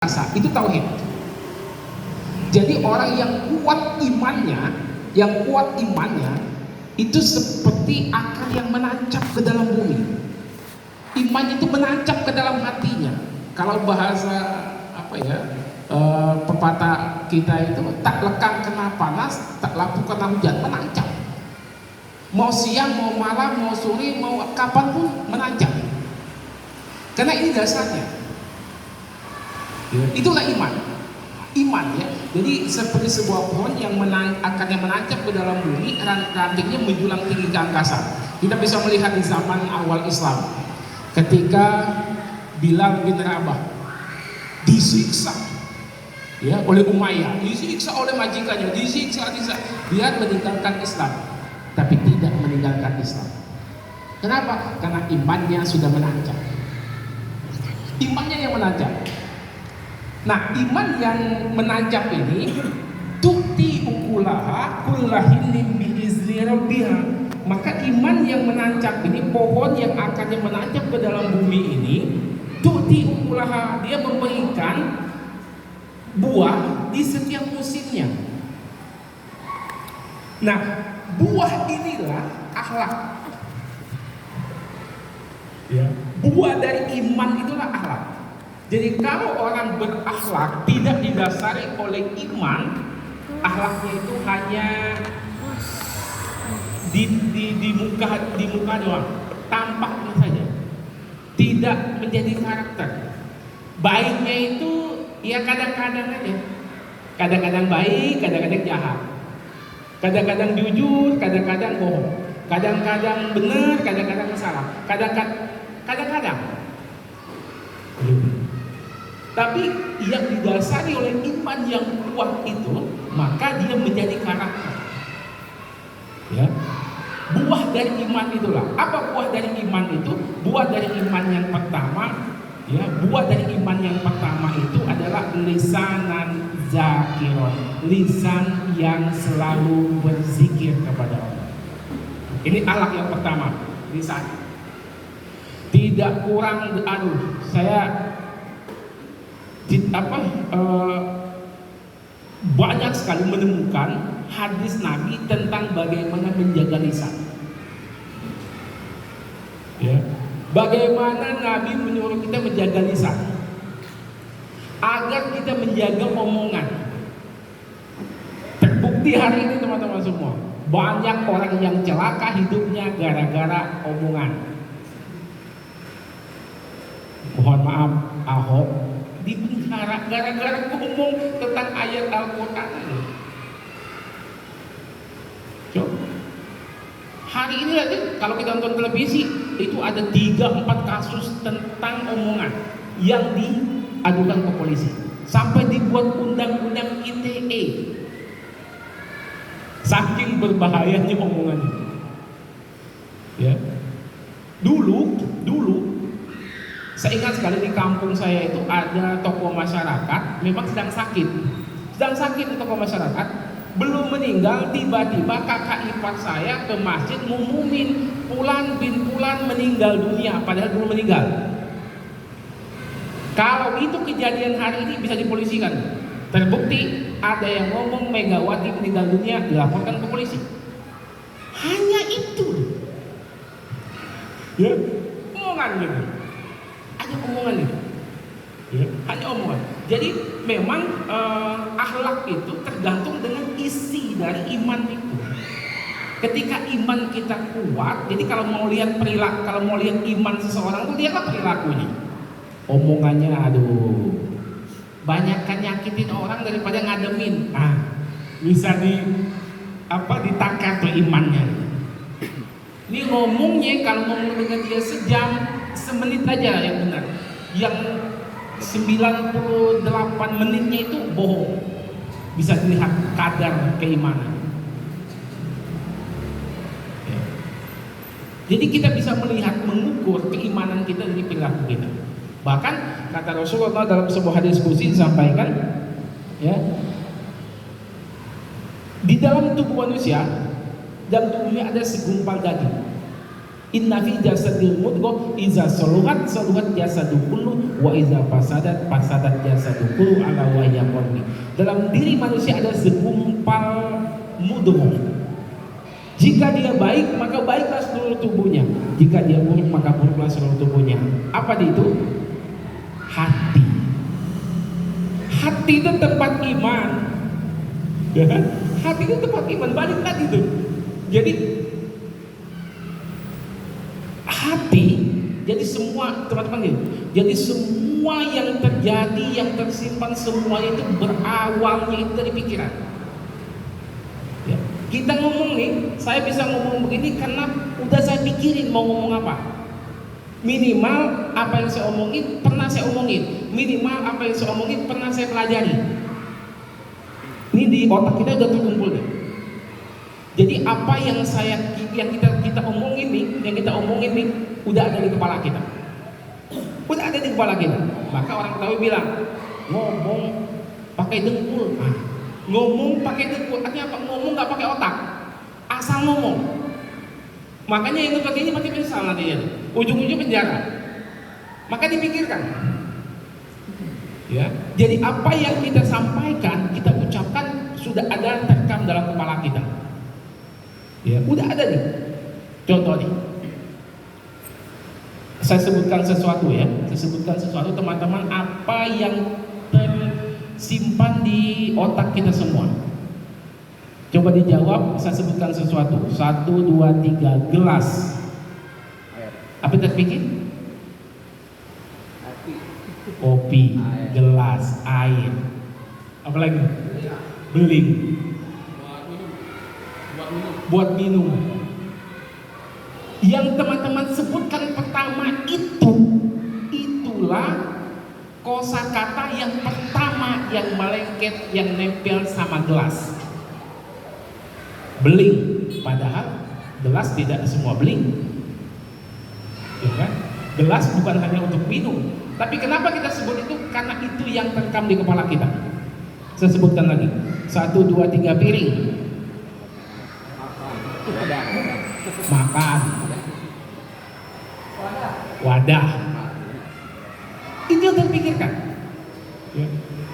rasa, itu tauhid. Jadi orang yang kuat imannya, itu seperti akar yang menancap ke dalam bumi. Iman itu menancap ke dalam hatinya. Kalau bahasa pepatah kita itu, tak lekang kena panas, tak lampu kena hujan, menancap. Mau siang, mau malam, mau sore, mau kapanpun menancap. Karena ini dasarnya. Itulah iman ya. Jadi seperti sebuah pohon yang akarnya menancap ke dalam bumi, rantingnya menjulang tinggi ke angkasa. Kita bisa melihat di zaman awal Islam, ketika Bilal bin Rabah disiksa ya oleh Umayyah, disiksa oleh majikannya, disiksa dia meninggalkan Islam, tapi tidak meninggalkan Islam. Kenapa? Karena imannya sudah menancap. Imannya yang menancap. Nah, iman yang menancap ini tukti ukulaha kullahinin biizni rabbiha. Maka iman yang menancap ini, pohon yang akarnya menancap ke dalam bumi ini, tukti ukulaha, dia memberikan buah di setiap musimnya. Nah, buah inilah akhlak. Ya, buah dari iman itulah akhlak. Jadi kalau orang berakhlak tidak didasari oleh iman, akhlaknya itu hanya di muka doang, tampaknya saja, tidak menjadi karakter. Baiknya itu ya kadang-kadang aja, kadang-kadang baik, kadang-kadang jahat, kadang-kadang jujur, kadang-kadang bohong, kadang-kadang benar, kadang-kadang salah, kadang-kadang. Tapi yang didasari oleh iman yang kuat itu, maka dia menjadi karakter. Ya. Buah dari iman itulah. Apa buah dari iman itu? Buah dari iman yang pertama, ya, buah dari iman yang pertama itu adalah lisanan zakiron, lisan yang selalu berzikir kepada Allah. Ini akhlak yang pertama, lisan. Tidak kurang, saya banyak sekali menemukan hadis Nabi tentang bagaimana menjaga lisan. Ya. Bagaimana Nabi menyuruh kita menjaga lisan agar kita menjaga omongan. Terbukti hari ini teman-teman semua, banyak orang yang celaka hidupnya gara-gara omongan. Mohon maaf, Ahok di penjara gara-gara ngomong tentang ayat Al-Quran. Coba hari ini aja kalau kita nonton televisi itu ada 3-4 kasus tentang omongan yang diadukan ke polisi, sampai dibuat undang-undang ITE. Saking berbahayanya omongan itu. Ya. Dulu saya ingat sekali di kampung saya itu ada tokoh masyarakat, memang sedang sakit tokoh masyarakat, belum meninggal, tiba-tiba kakak ipar saya ke masjid ngumumin Fulan bin Fulan meninggal dunia, padahal belum meninggal. Kalau itu kejadian hari ini bisa dipolisikan. Terbukti ada yang ngomong Megawati meninggal dunia, dilaporkan ke polisi. Hanya itu. Ya, omongan gitu. Omongan itu, ya, hanya omongan. Jadi memang akhlak itu tergantung dengan isi dari iman itu. Ketika iman kita kuat, jadi kalau mau lihat perilaku, kalau mau lihat iman seseorang itu lihatlah perilakunya. Omongannya, aduh, banyakkan nyakitin orang daripada ngademin. Bisa ditakar tuh imannya. Ini ngomongnya, kalau ngomong dengan dia sejam, semenit aja yang benar, yang 98 menitnya itu bohong. Bisa dilihat kadar keimanan. Ya. Jadi kita bisa melihat, mengukur keimanan kita dari perilaku kita. Bahkan kata Rasulullah dalam sebuah hadis qudsi disampaikan, ya, di dalam tubuh manusia, dalam tubuhnya ada segumpal daging. Inna fi jasadil mudghah iza saluhat saluhat jasadu kullu wa iza fasadat fasadat jasadu kullu ala wa hiya qalbi. Dalam diri manusia ada segumpal mudghah. Jika dia baik maka baiklah seluruh tubuhnya. Jika dia buruk maka buruklah seluruh tubuhnya. Apa itu? Hati. Hati itu tempat iman. Ya kan? Hati itu tempat iman. Balik tadi itu. Jadi hati, jadi semua teman-teman ya, jadi semua yang terjadi, yang tersimpan semua itu berawalnya itu dari pikiran. Ya. Kita ngomong nih, saya bisa ngomong begini karena udah saya pikirin mau ngomong apa. Minimal apa yang saya omongin pernah saya omongin, minimal apa yang saya omongin pernah saya pelajari. Ini di otak kita udah terkumpul deh. Jadi apa yang kita omongin nih, udah ada di kepala kita. Udah ada di kepala kita. Maka orang Betawi bilang, ngomong pakai dengkul. Nah, ngomong pakai dengkul, artinya apa? Ngomong nggak pakai otak, asal ngomong. Makanya yang seperti ini pakai pensel nantinya, ujung-ujung penjara. Maka dipikirkan. Ya, jadi apa yang kita sampaikan, kita ucapkan sudah ada terekam dalam kepala kita. Ya, udah ada nih. Contoh nih. Saya sebutkan sesuatu ya. Teman-teman, apa yang tersimpan di otak kita semua. Coba dijawab, saya sebutkan sesuatu. 1, 2, 3, gelas. Apa yang terpikir? Kopi, gelas, air. Apa lagi? Beling. Buat minum. Yang teman-teman sebutkan pertama itulah kosakata yang pertama yang melengket, yang nempel sama gelas. Beling, padahal gelas tidak semua beling. Ya kan? Gelas bukan hanya untuk minum, tapi kenapa kita sebut itu? Karena itu yang terekam di kepala kita. Saya sebutkan lagi. 1, 2, 3 piring. Makan. Wadah. Itu yang terpikirkan. Ya.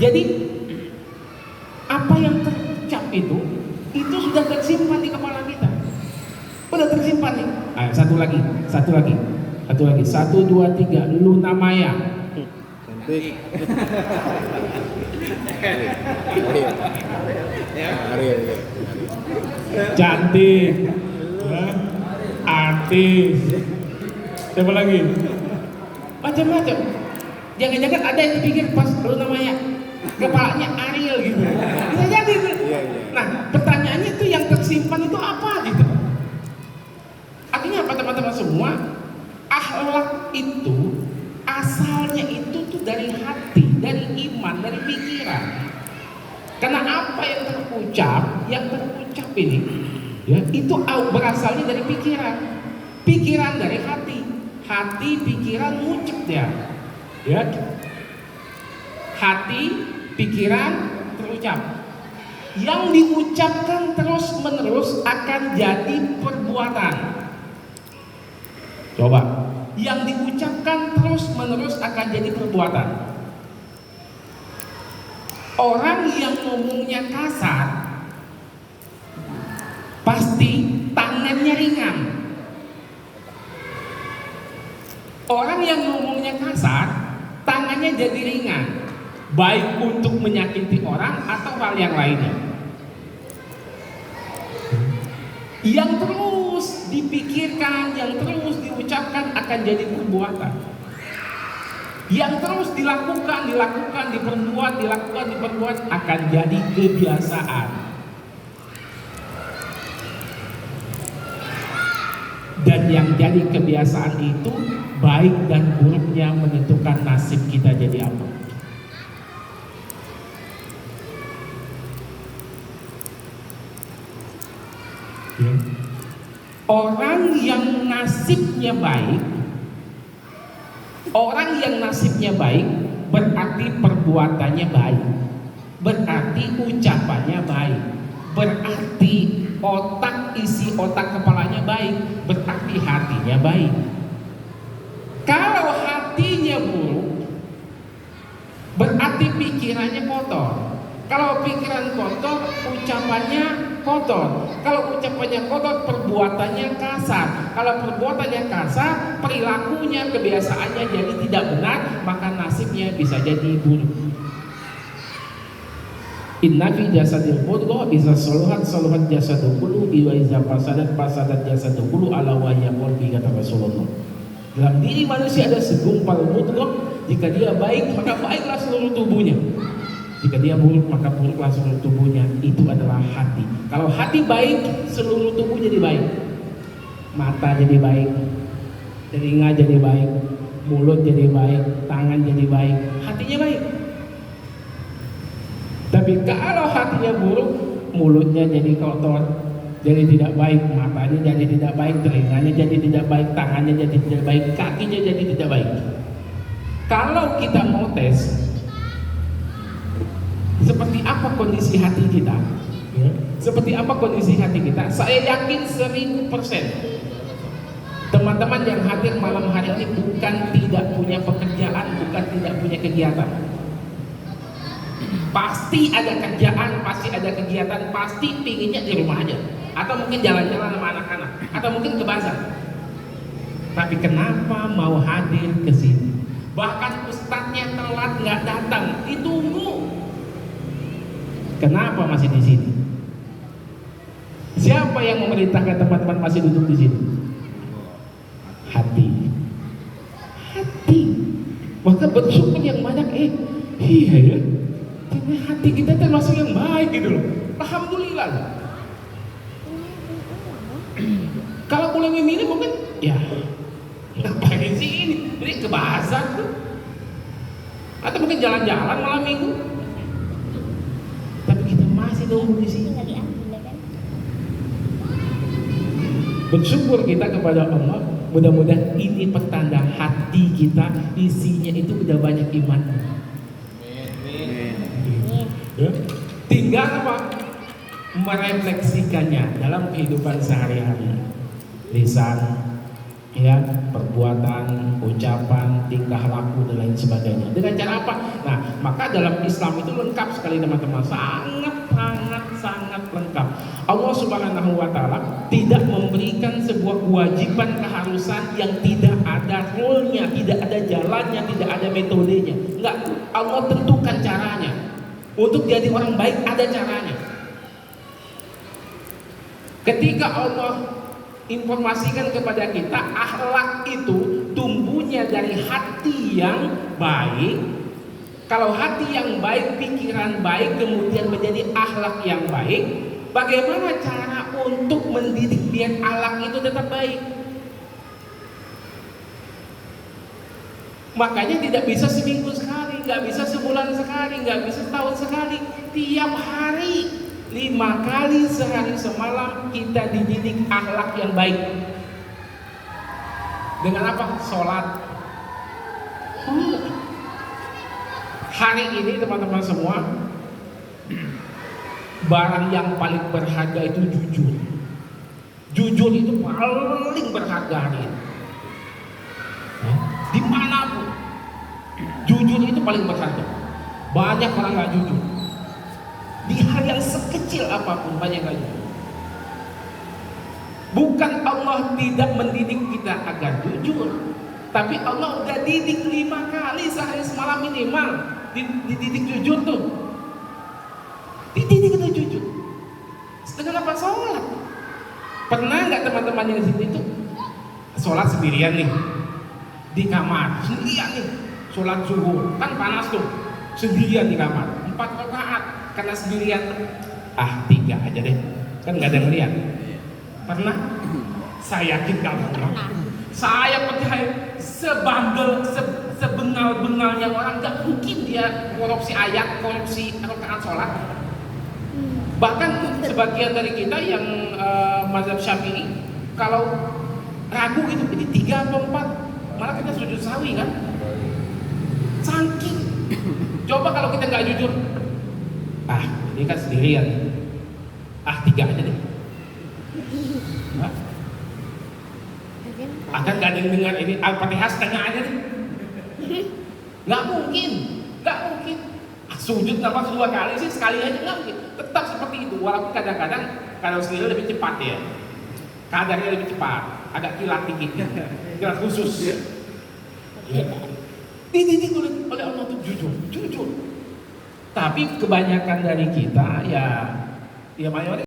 Jadi apa yang terucap itu sudah tersimpan di kepala kita. Udah tersimpan nih. Ayo, satu lagi. 1, 2, 3. Luna Maya. Cantik. Cantik. Artis. Siapa lagi? Macam-macam. Jangan-jangan ada yang dipikir pas Luna Maya kepalanya Ariel gitu. Bisa jadi itu. Nah, pertanyaannya itu yang tersimpan itu apa gitu? Artinya apa teman-teman semua? Akhlak itu asalnya itu tuh dari hati, dari iman, dari pikiran. Karena apa yang terucap ini, ya itu berasalnya dari pikiran. Pikiran dari hati, pikiran ngucap dia. Ya. Hati, pikiran terucap. Yang diucapkan terus-menerus akan jadi perbuatan. Coba. Yang diucapkan terus-menerus akan jadi perbuatan. Orang yang ngomongnya kasar pasti tangannya ringan. Orang yang ngomongnya kasar tangannya jadi ringan, baik untuk menyakiti orang atau hal yang lainnya. Yang terus dipikirkan, yang terus diucapkan akan jadi perbuatan. Yang terus dilakukan, diperbuat akan jadi kebiasaan. Dan yang jadi kebiasaan itu baik dan buruknya menentukan nasib kita jadi apa. Ya. Orang yang nasibnya baik berarti perbuatannya baik, berarti ucapannya baik, berarti isi otak kepalanya baik, berarti hatinya baik. Kalau hatinya buruk, berarti pikirannya kotor. Kalau pikiran kotor, ucapannya kotor. Kalau ucapannya kotor, perbuatannya kasar. Kalau perbuatannya kasar, perilakunya, kebiasaannya jadi tidak benar, maka nasibnya bisa jadi buruk. Inna fi jasadil mudghah idza saluhat saluhat jasadul kullu wa idza fasadat jasadul kullu ala wa hiya qalbi, kata Rasulullah. Dalam diri manusia ada segumpal mudghah, jika dia baik maka baiklah seluruh tubuhnya. Jika dia buruk maka buruklah seluruh tubuhnya. Itu adalah hati. Kalau hati baik, seluruh tubuh jadi baik. Mata jadi baik, telinga jadi baik, mulut jadi baik, tangan jadi baik, hatinya baik. Tapi kalau hatinya buruk, mulutnya jadi kotor, jadi tidak baik, matanya jadi tidak baik, telinganya jadi tidak baik, tangannya jadi tidak baik, kakinya jadi tidak baik. Kalau kita mau tes seperti apa kondisi hati kita, seperti apa kondisi hati kita, saya yakin 1000% teman-teman yang hadir malam hari ini bukan tidak punya pekerjaan, bukan tidak punya kegiatan. Pasti ada kerjaan, pasti ada kegiatan, pasti pinginnya di rumah aja, atau mungkin jalan-jalan sama anak-anak, atau mungkin ke bazar. Tapi kenapa mau hadir ke sini? Bahkan ustadznya telat nggak datang, ditunggu. Kenapa masih di sini? Siapa yang memerintahkan teman-teman masih duduk di sini? Hati. Hati. Maka bersyukur yang banyak. Iya ya. Hati kita termasuk yang baik gitu loh. Alhamdulillah. Kalau boleh memilih mungkin ya ngapain sih ini? Ini ke bazar tuh. Atau mungkin jalan-jalan malam minggu. Tapi kita masih nunggu di sini. Bersyukur kita kepada Allah. Mudah-mudahan ini pertanda hati kita isinya itu udah banyak iman. Ya. Tinggal apa? Merefleksikannya dalam kehidupan sehari-hari. Lisan, ya, perbuatan, ucapan, tingkah laku dan lain sebagainya. Dengan cara apa? Nah, maka dalam Islam itu lengkap sekali teman-teman, sangat lengkap. Allah Subhanahu wa taala tidak memberikan sebuah kewajiban keharusan yang tidak ada rule-nya, tidak ada jalannya, tidak ada metodenya. Enggak, Allah tentukan caranya. Untuk jadi orang baik ada caranya. Ketika Allah informasikan kepada kita akhlak itu tumbuhnya dari hati yang baik. Kalau hati yang baik, pikiran baik, kemudian menjadi akhlak yang baik, bagaimana cara untuk mendidik biar akhlak itu tetap baik? Makanya tidak bisa seminggu sekali, nggak bisa sebulan sekali, nggak bisa setahun sekali. Tiap hari 5 kali sehari semalam kita dididik akhlak yang baik. Dengan apa? Sholat. Hari ini teman-teman semua, barang yang paling berharga itu jujur. Jujur itu paling berharga hari ini. Dimanapun, jujur itu paling berharga. Banyak orang nggak jujur. Di hal yang sekecil apapun banyak nggak jujur. Bukan Allah tidak mendidik kita agar jujur, tapi Allah udah didik 5 kali sehari semalam minimal. Dididik jujur tuh. Dididik itu jujur. Dengan apa? Sholat. Pernah nggak teman-teman yang di sini tuh sholat sendirian nih di kamar, sendirian nih, sholat subuh kan panas tuh, sendirian di kamar 4 rakaat karena sendirian, 3 aja deh, kan nggak ada yang lihat. Pernah? Saya yakin nggak pernah. Saya percaya sebengal-bengalnya orang nggak mungkin dia korupsi ayat, korupsi rakaat sholat. Bahkan sebagian dari kita yang mazhab Syafi'i, kalau ragu itu jadi 3 atau 4, malah kita sujud sawi kan? Saking. Coba kalau kita nggak jujur, ini kan sendirian, 3 aja deh. Enggak. Akan gak ada yang dengar ini Al-Fatihah setengah aja nih. Nggak mungkin. Sujud nafas 2 kali sih, sekali aja nggak mungkin. Tetap seperti itu, walaupun kadang-kadang kalau sendiri lebih cepat ya. Kadarnya lebih cepat, agak kilat dikit, kilat khusus. Dididik oleh Allah untuk jujur. Tapi kebanyakan dari kita ya mayoritas